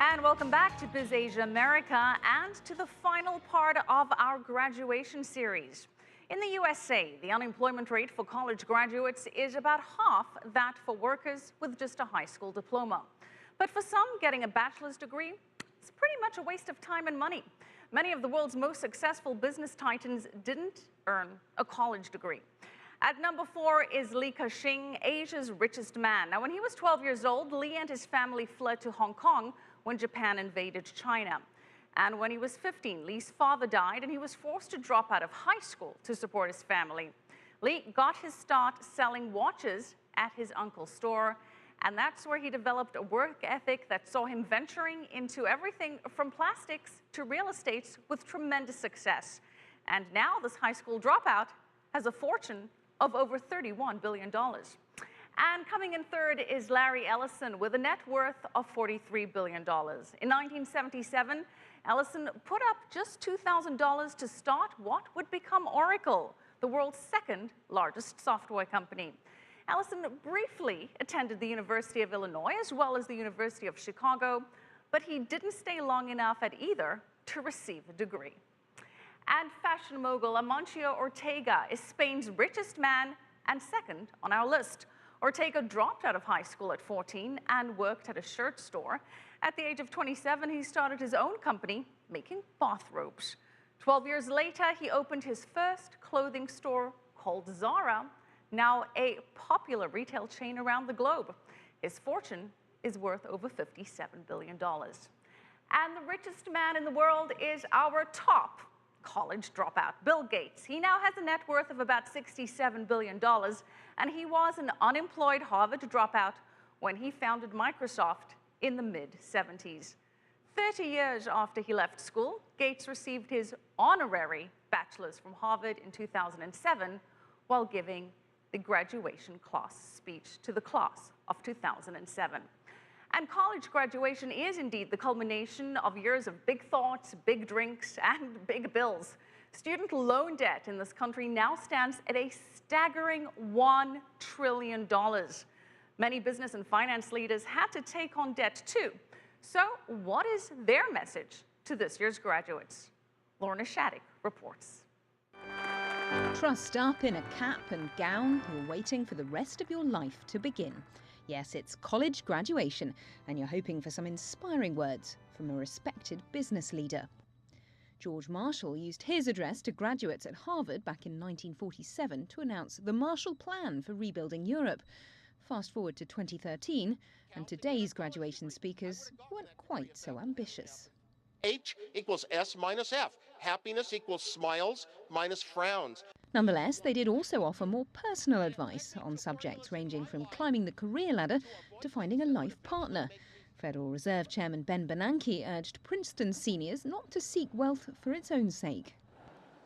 And welcome back to Biz Asia America and to the final part of our graduation series. In the USA, the unemployment rate for college graduates is about half that for workers with just a high school diploma. But for some, getting a bachelor's degree is pretty much a waste of time and money. Many of the world's most successful business titans didn't earn a college degree. At number 4 is Li Ka-shing, Asia's richest man. Now, when he was 12 years old, Li and his family fled to Hong Kong when Japan invaded China. And when he was 15, Li's father died and he was forced to drop out of high school to support his family. Li got his start selling watches at his uncle's store, and that's where he developed a work ethic that saw him venturing into everything from plastics to real estate with tremendous success. And now this high school dropout has a fortune of over $31 billion. And coming in third is Larry Ellison with a net worth of $43 billion. In 1977, Ellison put up just $2,000 to start what would become Oracle, the world's second largest software company. Ellison briefly attended the University of Illinois as well as the University of Chicago, but he didn't stay long enough at either to receive a degree. And fashion mogul Amancio Ortega is Spain's richest man and second on our list. Ortega dropped out of high school at 14 and worked at a shirt store. At the age of 27, he started his own company making bathrobes. 12 years later, he opened his first clothing store called Zara, now a popular retail chain around the globe. His fortune is worth over $57 billion. And the richest man in the world is our top college dropout, Bill Gates. He now has a net worth of about $67 billion, and he was an unemployed Harvard dropout when he founded Microsoft in the mid-70s. 30 years after he left school, Gates received his honorary bachelor's from Harvard in 2007 while giving the graduation class speech to the class of 2007. And college graduation is indeed the culmination of years of big thoughts, big drinks, and big bills. Student loan debt in this country now stands at a staggering $1 trillion. Many business and finance leaders had to take on debt too. So what is their message to this year's graduates? Lorna Shattuck reports. Trussed up in a cap and gown, you're waiting for the rest of your life to begin. Yes, it's college graduation, and you're hoping for some inspiring words from a respected business leader. George Marshall used his address to graduates at Harvard back in 1947 to announce the Marshall Plan for rebuilding Europe. Fast forward to 2013, and today's graduation speakers weren't quite so ambitious. H equals S minus F. Happiness equals smiles minus frowns. Nonetheless, they did also offer more personal advice on subjects ranging from climbing the career ladder to finding a life partner. Federal Reserve Chairman Ben Bernanke urged Princeton seniors not to seek wealth for its own sake.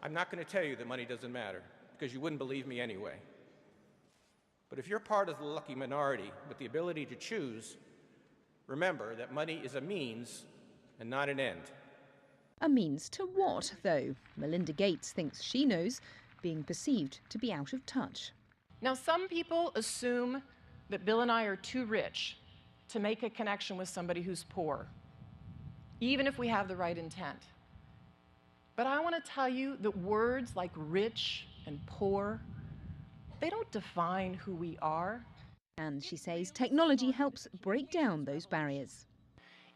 I'm not going to tell you that money doesn't matter, because you wouldn't believe me anyway. But if you're part of the lucky minority with the ability to choose, remember that money is a means and not an end. A means to what, though? Melinda Gates thinks she knows, being perceived to be out of touch. Now, some people assume that Bill and I are too rich to make a connection with somebody who's poor, even if we have the right intent. But I want to tell you that words like rich and poor, they don't define who we are. And she says technology helps break down those barriers.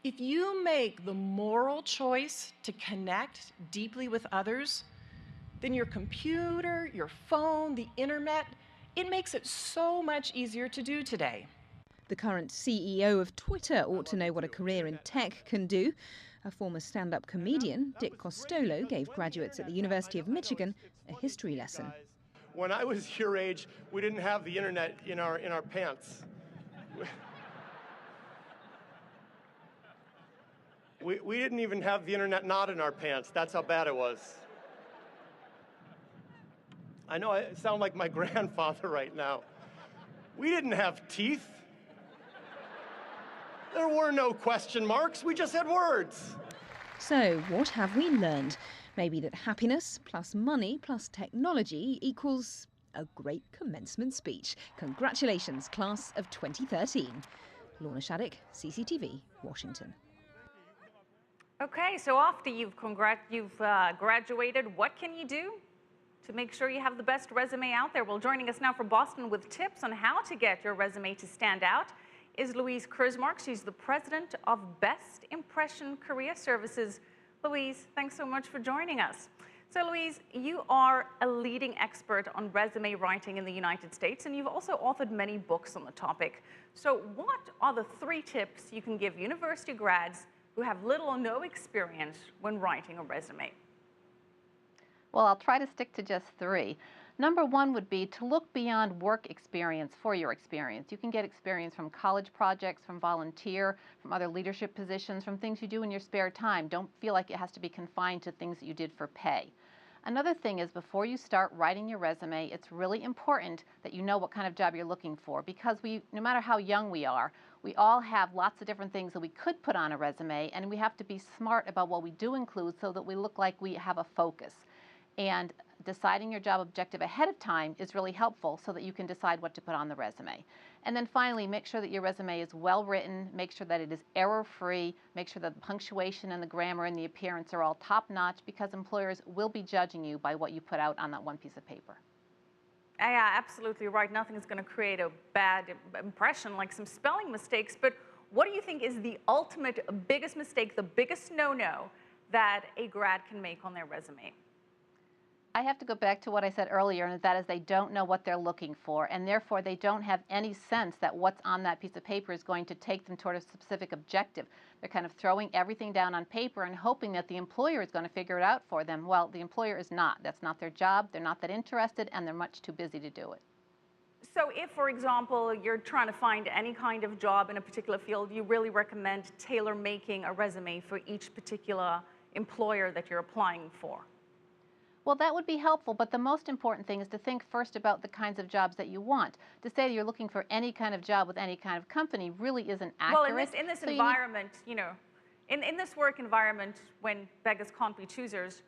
If you make the moral choice to connect deeply with others, then your computer, your phone, the internet, it makes it so much easier to do today. The current CEO of Twitter ought to know what a career in tech can do. A former stand-up comedian, Dick Costolo, gave graduates at the University of Michigan a history lesson. When I was your age, we didn't have the internet in our pants. We didn't even have the internet not in our pants. That's how bad it was. I know I sound like my grandfather right now. We didn't have teeth. There were no question marks. We just had words. So what have we learned? Maybe that happiness plus money plus technology equals a great commencement speech. Congratulations, class of 2013. Lorna Shattuck, CCTV, Washington. Okay, so after you've graduated, what can you do to make sure you have the best resume out there? Well, joining us now from Boston with tips on how to get your resume to stand out is Louise Kursmark. She's the president of Best Impression Career Services. Louise, thanks so much for joining us. So Louise, you are a leading expert on resume writing in the United States, and you've also authored many books on the topic. So what are the 3 tips you can give university grads who have little or no experience when writing a resume? Well, I'll try to stick to just 3. Number 1 would be to look beyond work experience for your experience. You can get experience from college projects, from volunteer, from other leadership positions, from things you do in your spare time. Don't feel like it has to be confined to things that you did for pay. Another thing is, before you start writing your resume, it's really important that you know what kind of job you're looking for, because no matter how young we are, we all have lots of different things that we could put on a resume, and we have to be smart about what we do include so that we look like we have a focus. And deciding your job objective ahead of time is really helpful so that you can decide what to put on the resume. And then finally, make sure that your resume is well written, make sure that it is error-free, make sure that the punctuation and the grammar and the appearance are all top-notch, because employers will be judging you by what you put out on that one piece of paper. Yeah, absolutely right. Nothing's going to create a bad impression like some spelling mistakes. But what do you think is the ultimate biggest mistake, the biggest no-no that a grad can make on their resume? I have to go back to what I said earlier, and that is they don't know what they're looking for, and therefore they don't have any sense that what's on that piece of paper is going to take them toward a specific objective. They're kind of throwing everything down on paper and hoping that the employer is going to figure it out for them. Well, the employer is not. That's not their job. They're not that interested, and they're much too busy to do it. So if, for example, you're trying to find any kind of job in a particular field, you really recommend tailor-making a resume for each particular employer that you're applying for? Well, that would be helpful, but the most important thing is to think first about the kinds of jobs that you want. To say you're looking for any kind of job with any kind of company really isn't accurate. Well, in this environment, in this work environment, when beggars can't be choosers,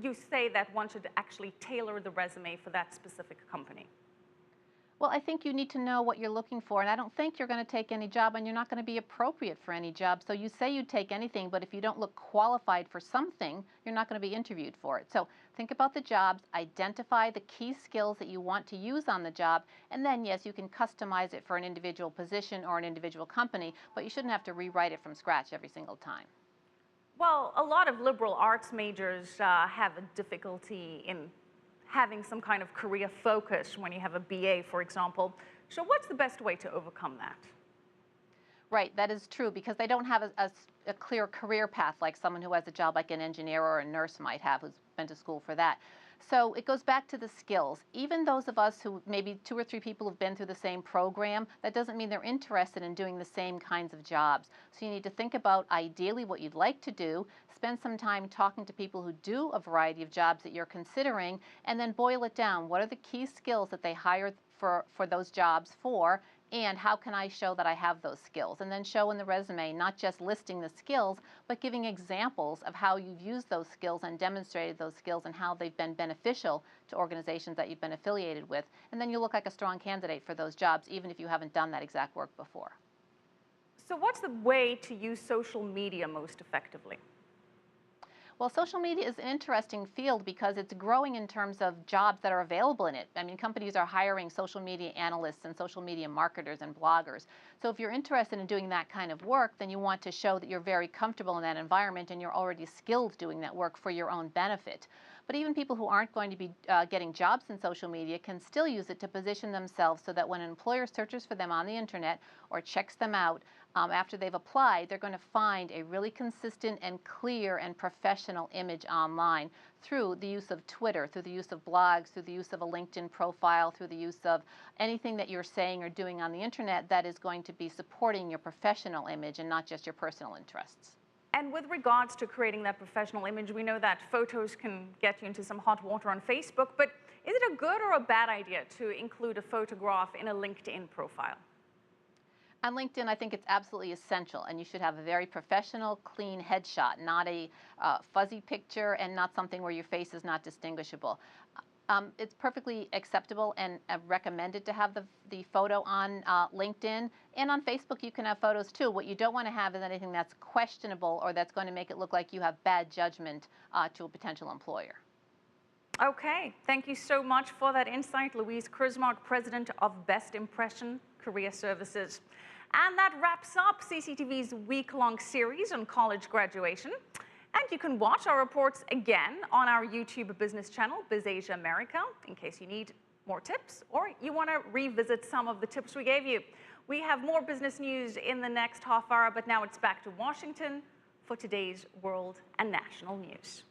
you say that one should actually tailor the resume for that specific company. Well, I think you need to know what you're looking for, and I don't think you're going to take any job, and you're not going to be appropriate for any job. So you say you'd take anything, but if you don't look qualified for something, you're not going to be interviewed for it. So think about the jobs, identify the key skills that you want to use on the job, and then, yes, you can customize it for an individual position or an individual company, but you shouldn't have to rewrite it from scratch every single time. Well, a lot of liberal arts majors have a difficulty in having some kind of career focus when you have a BA, for example. So what's the best way to overcome that? Right, that is true, because they don't have a clear career path like someone who has a job like an engineer or a nurse might have, who's been to school for that. So it goes back to the skills. Even those of us who maybe 2 or 3 people have been through the same program, that doesn't mean they're interested in doing the same kinds of jobs. So you need to think about ideally what you'd like to do, spend some time talking to people who do a variety of jobs that you're considering, and then boil it down. What are the key skills that they hire for those jobs for? And how can I show that I have those skills? And then show in the resume, not just listing the skills, but giving examples of how you've used those skills and demonstrated those skills and how they've been beneficial to organizations that you've been affiliated with. And then you look like a strong candidate for those jobs, even if you haven't done that exact work before. So what's the way to use social media most effectively? Well, social media is an interesting field because it's growing in terms of jobs that are available in it. I mean, companies are hiring social media analysts and social media marketers and bloggers. So if you're interested in doing that kind of work, then you want to show that you're very comfortable in that environment and you're already skilled doing that work for your own benefit. But even people who aren't going to be getting jobs in social media can still use it to position themselves so that when an employer searches for them on the internet or checks them out, after they've applied, they're going to find a really consistent and clear and professional image online through the use of Twitter, through the use of blogs, through the use of a LinkedIn profile, through the use of anything that you're saying or doing on the internet that is going to be supporting your professional image and not just your personal interests. And with regards to creating that professional image, we know that photos can get you into some hot water on Facebook, but is it a good or a bad idea to include a photograph in a LinkedIn profile? On LinkedIn, I think it's absolutely essential, and you should have a very professional, clean headshot, not a fuzzy picture and not something where your face is not distinguishable. It's perfectly acceptable and recommended to have the photo on LinkedIn. And on Facebook, you can have photos too. What you don't want to have is anything that's questionable or that's going to make it look like you have bad judgment to a potential employer. Okay, thank you so much for that insight, Louise Kursmark, President of Best Impression Career Services. And that wraps up CCTV's week-long series on college graduation. And you can watch our reports again on our YouTube business channel, BizAsia America, in case you need more tips or you want to revisit some of the tips we gave you. We have more business news in the next half hour, but now it's back to Washington for today's world and national news.